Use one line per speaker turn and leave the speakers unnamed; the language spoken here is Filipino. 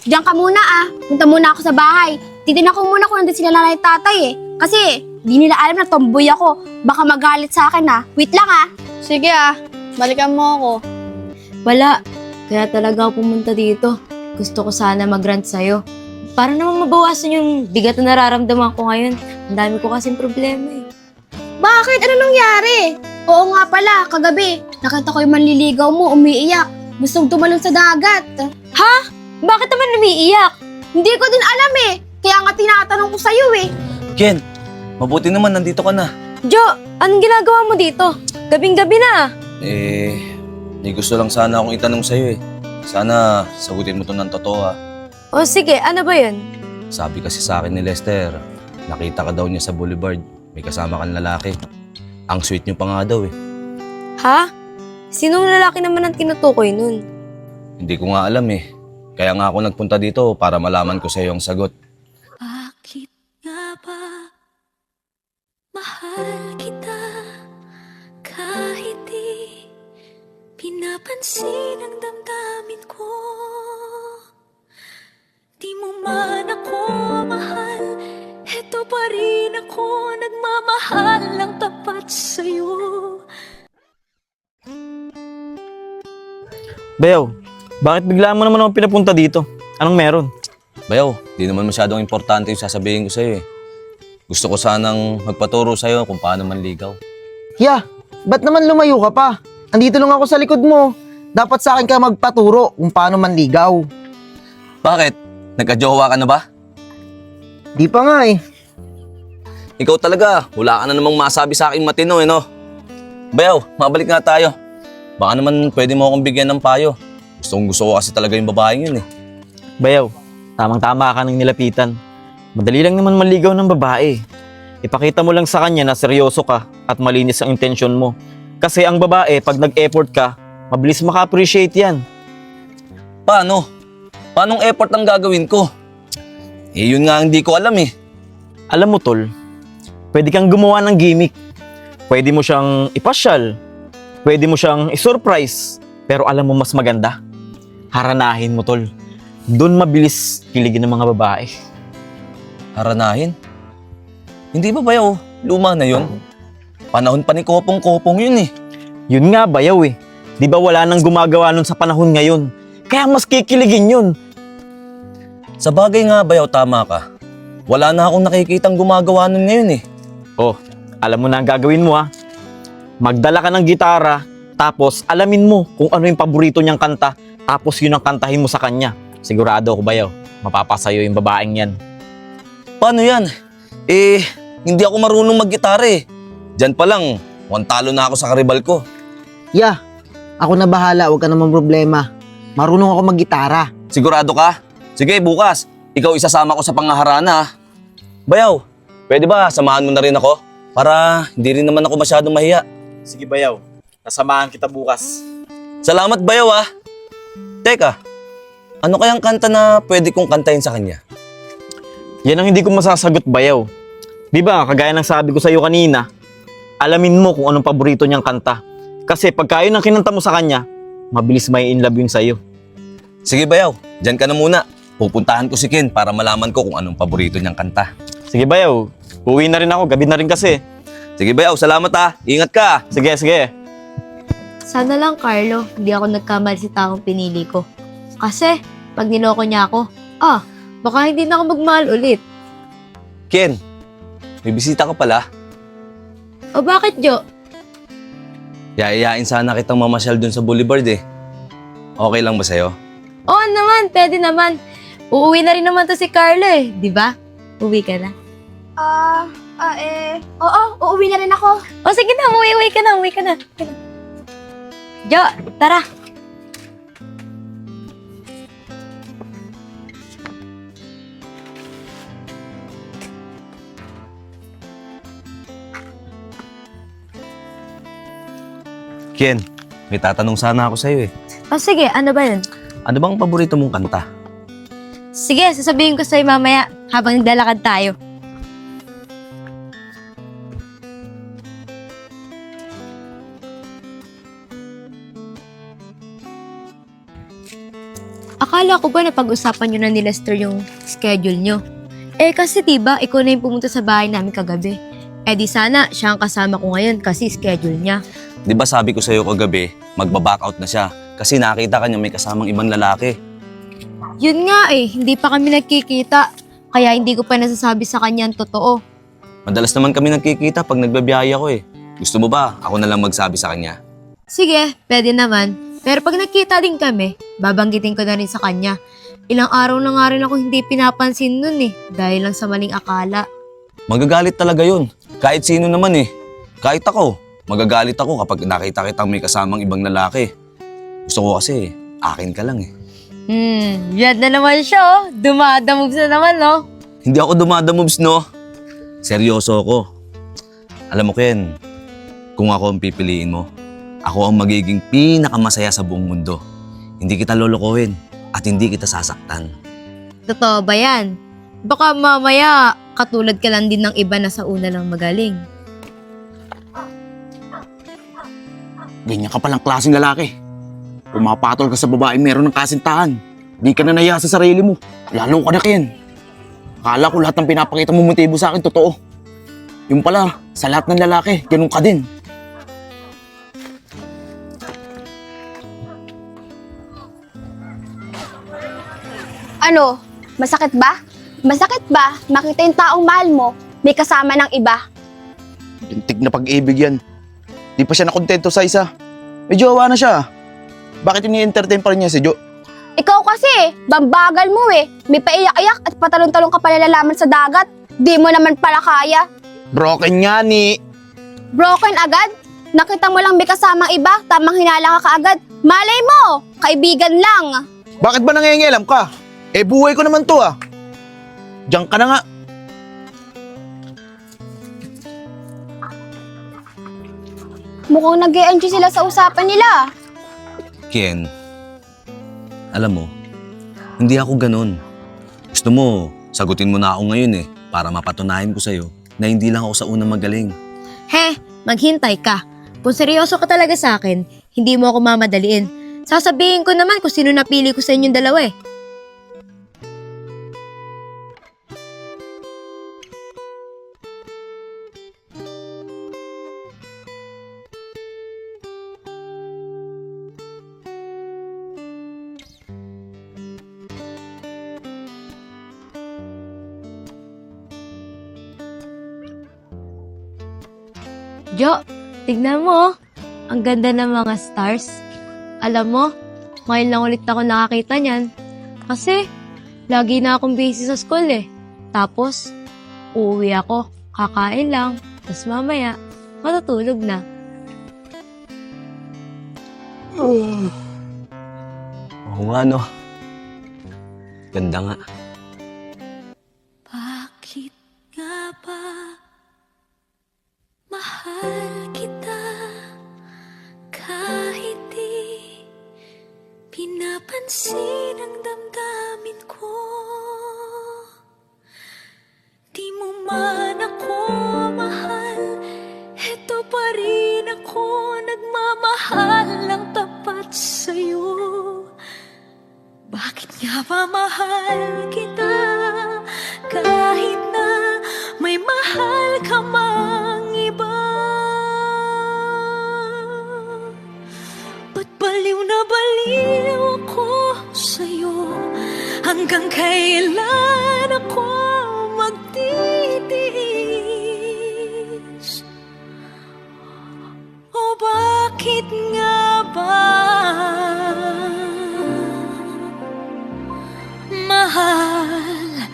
Diyan ka muna Punta muna ako sa bahay. Titignan ko muna kung nandun sila nanay at tatay Kasi di nila alam na tomboy ako. Baka magalit sa akin Wait lang
Sige balikan mo ako.
Wala. Kaya talaga ako pumunta dito. Gusto ko sana mag-rant sa'yo. Para naman mabawasan yung bigat na nararamdaman ko ngayon. Ang dami ko kasing problema
Bakit? Ano nangyari? Oo nga pala, kagabi. Nakita ko yung manliligaw mo, umiiyak. Gustong tumalon sa dagat.
Ha? Bakit naman umiiyak?
Hindi ko din alam Kaya nga tinatanong ko sa'yo
Ken, mabuti naman nandito ka na.
Jo, anong ginagawa mo dito? Gabing-gabi na.
May gusto lang sana akong itanong sa'yo Sana sagutin mo to ng totoo
O sige, ano ba yun?
Sabi kasi sa akin ni Lester, nakita ka daw niya sa boulevard. May kasama kang lalaki. Ang sweet niyo pa nga daw
Ha? Sinong lalaki naman ang tinutukoy nun?
Hindi ko nga alam Kaya nga ako nagpunta dito para malaman ko sa'yo ang sagot.
Bakit nga ba mahal kita kahit di pinapansin ang damdamin ko? Di mo man ako mahal, eto pa rin ako nagmamahal ng tapat sa'yo.
Bayaw, bakit bigla mo naman ako pinapunta dito? Anong meron?
Bayaw, di naman masyadong importante yung sasabihin ko sa'yo Gusto ko sanang magpaturo sa'yo kung paano manligaw.
Ba't naman lumayo ka pa? Andito lang ako sa likod mo. Dapat sa akin ka magpaturo kung paano manligaw.
Bakit? Nagka-jowa ka na ba?
Di pa nga
Ikaw talaga, wala ka na namang masabi sa akin matino no? Bayaw, mabalik nga tayo. Baka naman pwede mo akong bigyan ng payo. Gusto ko kasi talaga yung babaeng yun
Bayaw, tamang-tama ka ng nilapitan. Madali lang naman maligaw ng babae. Ipakita mo lang sa kanya na seryoso ka at malinis ang intensyon mo. Kasi ang babae, pag nag-effort ka, mabilis maka-appreciate yan.
Paano? Paanong effort ang gagawin ko? Yun nga hindi ko alam
Alam mo tol, pwede kang gumawa ng gimmick. Pwede mo siyang ipasyal. Pwede mo siyang isurprise. Pero alam mo mas maganda? Haranahin mo tol. Doon mabilis kiligin ng mga babae.
Haranahin? Hindi ba Bayaw? Luma na yun? Panahon pa ni Kopong-Kopong yun
Yun nga bayaw Di ba wala nang gumagawa nun sa panahon ngayon? Kaya mas kikiligin yun.
Sa bagay nga Bayaw, tama ka. Wala na akong nakikitang gumagawa nun ngayon
Oh, alam mo na ang gagawin mo Magdala ka ng gitara, tapos alamin mo kung ano yung paborito niyang kanta, tapos yun ang kantahin mo sa kanya. Sigurado ako bayaw, mapapasayo yung babaeng yan.
Paano yan? Hindi ako marunong mag-gitara Diyan pa lang, talo na ako sa karibal ko.
Ako na bahala, huwag ka naman problema. Marunong ako maggitara.
Sigurado ka? Sige, bukas. Ikaw isasama ko sa pangaharana Bayaw, pwede ba samahan mo na rin ako? Para hindi rin naman ako masyadong mahiya.
Sige bayaw, nasamahan kita bukas.
Salamat Bayaw Teka, ano kayang kanta na pwede kong kantahin sa kanya?
Yan ang hindi ko masasagot bayaw. Di ba, kagaya ng sabi ko sa'yo kanina, alamin mo kung anong paborito niyang kanta. Kasi pagka yun ang kinanta mo sa kanya, mabilis may in love yun sa'yo.
Sige Bayaw, dyan ka na muna. Pupuntahan ko si Ken para malaman ko kung anong paborito niyang kanta.
Sige bayaw, uwi na rin ako, gabi na rin kasi.
Sige Bayaw, salamat Ingat ka.
Sige.
Sana lang, Carlo, hindi ako nagkamali sa taong pinili ko. Kasi, pag niloko niya ako, baka hindi na ako magmahal ulit.
Ken, may bisita ka pala.
O bakit, Jo?
Yayayain sana kitang mamasyal dun sa boulevard Okay lang ba sa'yo?
Oo naman, pwede naman. Uuwi na rin naman to si Carlo di ba? Uwi ka na.
Oo, uuwi na rin ako.
O sige na, uwi ka na. Jo, tara.
Ken, may tatanong sana ako sa'yo
O sige, ano ba yun?
Ano bang paborito mong kanta?
Sige, sasabihin ko sa'yo mamaya habang naglalakad tayo. Akala akala ko ba na pag-usapan nyo na ni Lester yung schedule nyo? Eh kasi diba, ikaw na yung pumunta sa bahay namin kagabi. Eh di sana siya ang kasama ko ngayon kasi schedule niya.
Di ba sabi ko sa'yo kagabi, magbaback out na siya. Kasi nakita ka niya may kasamang ibang lalaki.
Yun nga eh, hindi pa kami nagkikita. Kaya hindi ko pa nasasabi sa kanya ang totoo.
Madalas naman kami nagkikita pag nagbabiyaya ko eh. Gusto mo ba ako na lang magsabi sa kanya?
Sige, pwede naman. Pero pag nakita din kami, babanggitin ko na rin sa kanya. Ilang araw na nga rin ako hindi pinapansin nun eh, dahil lang sa maling akala.
Magagalit talaga yun. Kahit sino naman eh. Kahit ako, magagalit ako kapag nakita kitang may kasamang ibang lalaki. Gusto ko kasi, akin ka lang eh.
Yan na naman siya oh. Dumadamogs na naman oh.
Hindi ako dumadamoves no. Seryoso ako. Alam mo Ken, kung ako ang pipiliin mo, ako ang magiging pinakamasaya sa buong mundo. Hindi kita lolokohin at hindi kita sasaktan.
Totoo ba yan? Baka mamaya katulad ka lang din ng iba na sa una lang magaling.
Ganyan ka palang klaseng lalaki. Pumapatol ka sa babae meron ng kasintahan. Di ka na nahiya sa sarili mo. Lalo ka na Ken. Akala ko lahat ng pinapakita mo motibo sa akin totoo. Yung pala, sa lahat ng lalaki, ganun ka din.
Ano? Masakit ba? Masakit ba makita yung taong mahal mo may kasama ng iba?
Lintik na pag-ibig yan. Di pa siya nakontento sa isa. May jowa na siya. Bakit ini-entertain pa rin niya si Jo?
Ikaw kasi, bambagal mo eh. May paiyak-iyak at patalong-talong ka pala lalaman sa dagat. Di mo naman pala kaya.
Broken nga ni.
Broken agad? Nakita mo lang may kasamang iba, tamang hinala ka kaagad. Malay mo, kaibigan lang.
Bakit ba nangingialam ka? Eh buhay ko naman to ah. Diyan ka na nga.
Mukhang nag-e-enjoy sila sa usapan nila.
Ken, alam mo, hindi ako ganun. Gusto mo, sagutin mo na ako ngayon eh, para mapatunayan ko sa'yo na hindi lang ako sa unang magaling.
He, maghintay ka. Kung seryoso ka talaga sa akin, hindi mo ako mamadaliin. Sasabihin ko naman kung sino napili ko sa inyong dalawa eh. Jo, tignan mo oh. Ang ganda ng mga stars. Alam mo, ngayon lang ulit ako nakakita niyan. Kasi, lagi na akong busy sa school eh. Tapos, uuwi ako, kakain lang, tapos mamaya, matutulog na.
Oo nga no. Ganda nga.
Bakit nga ba mahal kita kahit di pinapansin ang damdamin ko? Di mo man ako mahal, eto pa rin ako nagmamahal ng tapat sa'yo. Bakit nga ba mahal kita kahit na may mahal ka mang iba? Ba't baliw na baliw ako sa'yo? Hanggang kailan ako magtitiis? O bakit nga ba mahal